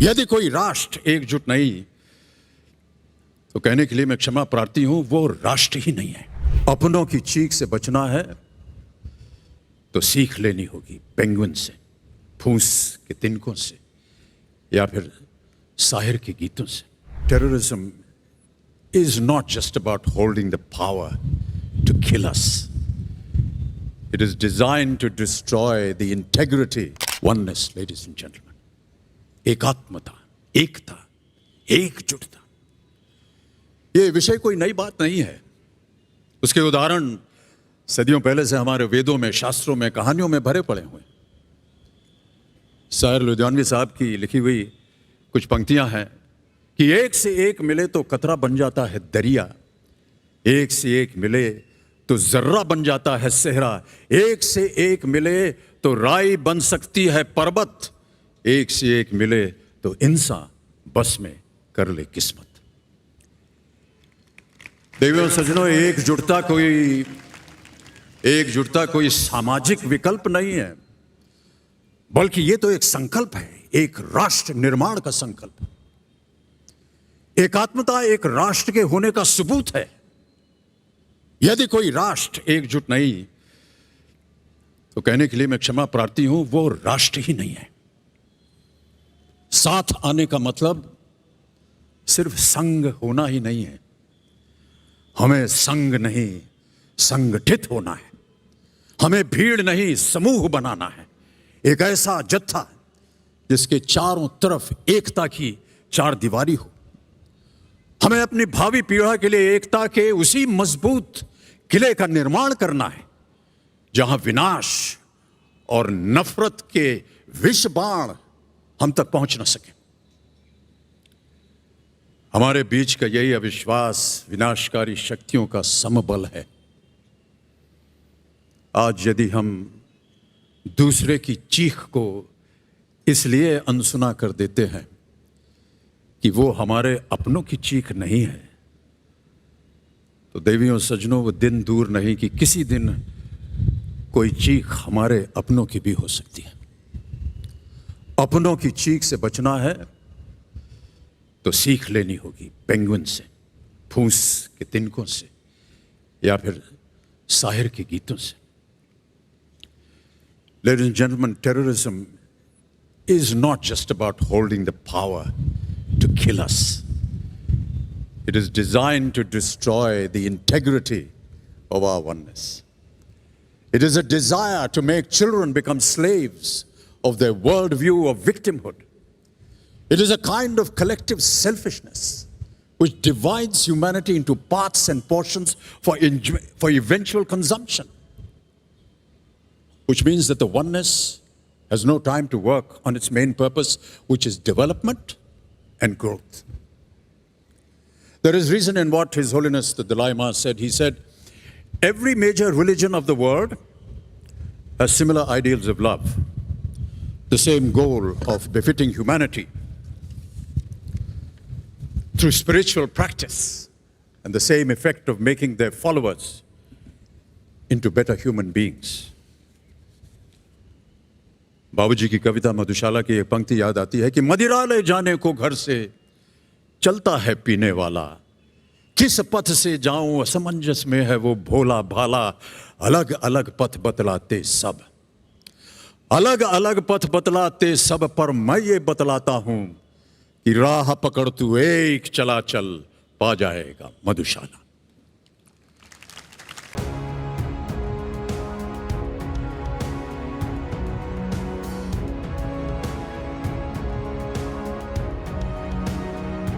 यदि कोई राष्ट्र एकजुट नहीं तो कहने के लिए मैं क्षमा प्रार्थी हूं, वो राष्ट्र ही नहीं है। अपनों की चीख से बचना है तो सीख लेनी होगी पेंगुइन से, फूंस के तिनकों से, या फिर शायर के गीतों से। Terrorism is not just about holding the power to kill us. It is designed to destroy the integrity, oneness, ladies and gentlemen. एकात्मता, एकता, एकजुटता। ये विषय कोई नई बात नहीं है। उसके उदाहरण सदियों पहले से हमारे वेदों में, शास्त्रों में, कहानियों में भरे पड़े हुए। शायर लुधियानवी साहब की लिखी हुई कुछ पंक्तियां हैं कि एक से एक मिले तो कतरा बन जाता है दरिया, एक से एक मिले तो जर्रा बन जाता है सेहरा, एक से एक मिले तो राई बन सकती है पर्वत, एक से एक मिले तो इंसान बस में कर ले किस्मत। देवियों सज्जनों, एकजुटता कोई सामाजिक विकल्प नहीं है, बल्कि ये तो एक संकल्प है, एक राष्ट्र निर्माण का संकल्प। एकात्मता एक राष्ट्र के होने का सबूत है। यदि कोई राष्ट्र एकजुट नहीं तो कहने के लिए मैं क्षमा प्रार्थी हूं, वो राष्ट्र ही नहीं है। साथ आने का मतलब सिर्फ संग होना ही नहीं है। हमें संग नहीं, संगठित होना है। हमें भीड़ नहीं, समूह बनाना है। एक ऐसा जत्था जिसके चारों तरफ एकता की चार दीवारी हो। हमें अपनी भावी पीढ़ी के लिए एकता के उसी मजबूत किले का निर्माण करना है जहां विनाश और नफरत के विष बाण हम तक पहुंच न सके। हमारे बीच का यही अविश्वास विनाशकारी शक्तियों का समबल है। आज यदि हम दूसरे की चीख को इसलिए अनसुना कर देते हैं कि वो हमारे अपनों की चीख नहीं है, तो देवियों सज्जनों, वो दिन दूर नहीं कि किसी दिन कोई चीख हमारे अपनों की भी हो सकती है। अपनों की चीख से बचना है तो सीख लेनी होगी पेंगुइन से, फूंस के तिनकों से, या फिर शायर के गीतों से। Ladies and gentlemen, terrorism is not just about holding the power to kill us. It is designed to destroy the integrity of our oneness. It is a desire to make children become slaves of their worldview of victimhood. It is a kind of collective selfishness which divides humanity into parts and portions for eventual consumption, which means that the oneness has no time to work on its main purpose, which is development and growth. There is reason in what His Holiness the Dalai Lama said. He said, every major religion of the world has similar ideals of love, the same goal of befitting humanity through spiritual practice, and the same effect of making their followers into better human beings. बाबूजी की कविता मधुशाला की एक पंक्ति याद आती है कि मदिरा ले जाने को घर से चलता है पीने वाला, किस पथ से जाऊं असमंजस में है वो भोला भाला, अलग अलग पथ बतलाते सब, अलग अलग पथ बतलाते सब, पर मैं ये बतलाता हूं कि राह पकड़ तू एक चला चल, पा जाएगा मधुशाला।